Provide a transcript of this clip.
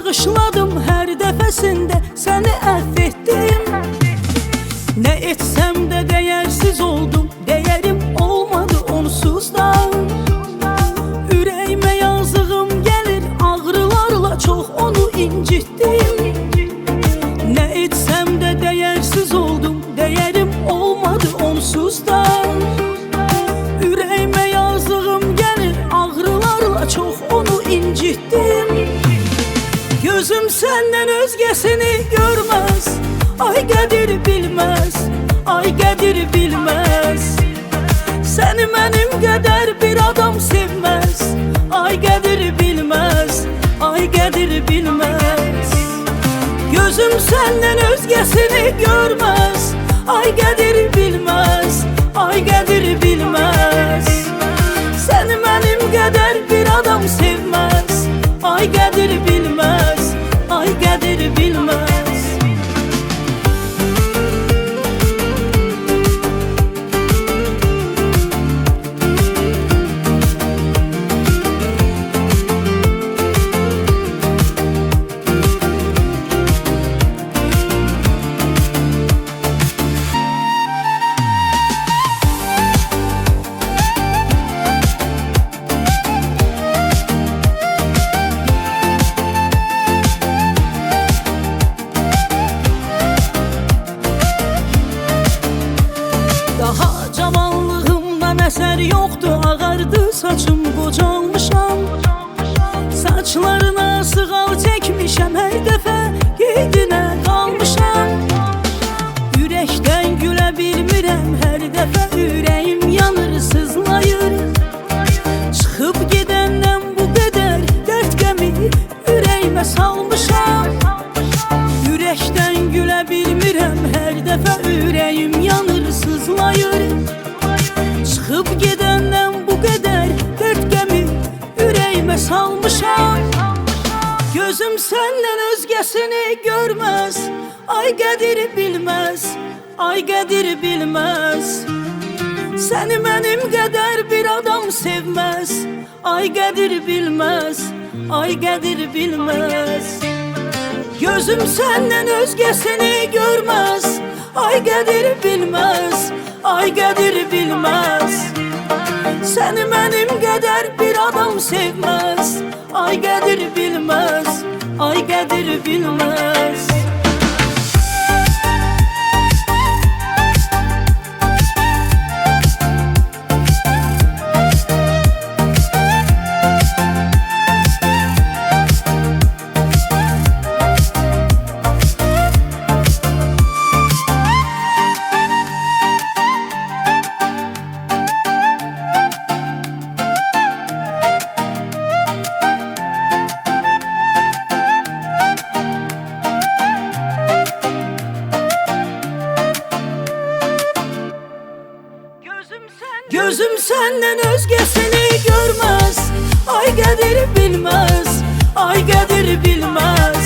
bağışladım hər dəfəsində, səni əfv etdim. Nə etsəm də dəyərsiz oldum, dəyərim olmadı onsuz da. Ürəyimə yazığım gəlir, ağrılarla çox onu incitdim. Nə etsəm də dəyərsiz oldum, dəyərim olmadı onsuz da. Ürəyimə yazığım gəlir, ağrılarla çox onu incitdim. Gözüm səndən özgəsini görməz, ay qədir bilməz, ay qədir bilməz. Səni mənim qədər bir adam sevməz, ay qədir bilməz, ay qədir bilməz. Gözüm səndən özgəsini görməz, ay qədir bilməz, ay qədir bilməz. Səni mənim qədər bir adam sevməz, ay qədir bilməz, ay qədir bilməz. Daha cavanlığımdan əsər yoxdur, ağardı saçım, qocalmışam. Saçlarına sığal çəkmişəm, hər dəfə qeydinə qalmışam. Ürəkdən gülə bilmirəm, hər dəfə ürəyim yanır, sızlayır. Çıxıb gedəndən bu qədər dərd qəmi ürəyimə salmışam. Ürəkdən gülə bilmirəm, hər dəfə ürəyim yanır, sızlayır. Çıxıb gedəndən bu qədər dərd qəmi ürəyimə salmışam. Gözüm səndən özgəsini görməz, ay qədir bilməz, ay qədir bilməz. Səni mənim qədər bir adam sevməz, ay qədir bilməz, ay qədir bilməz. Gözüm səndən özgəsini görməz, ay qədir bilməz, ay qədir bilməz. Səni mənim qədər bir adam sevməz, ay qədir bilməz, ay qədir bilməz. Gözüm səndən özgəsini görməz, ay qədir bilməz, ay qədir bilməz.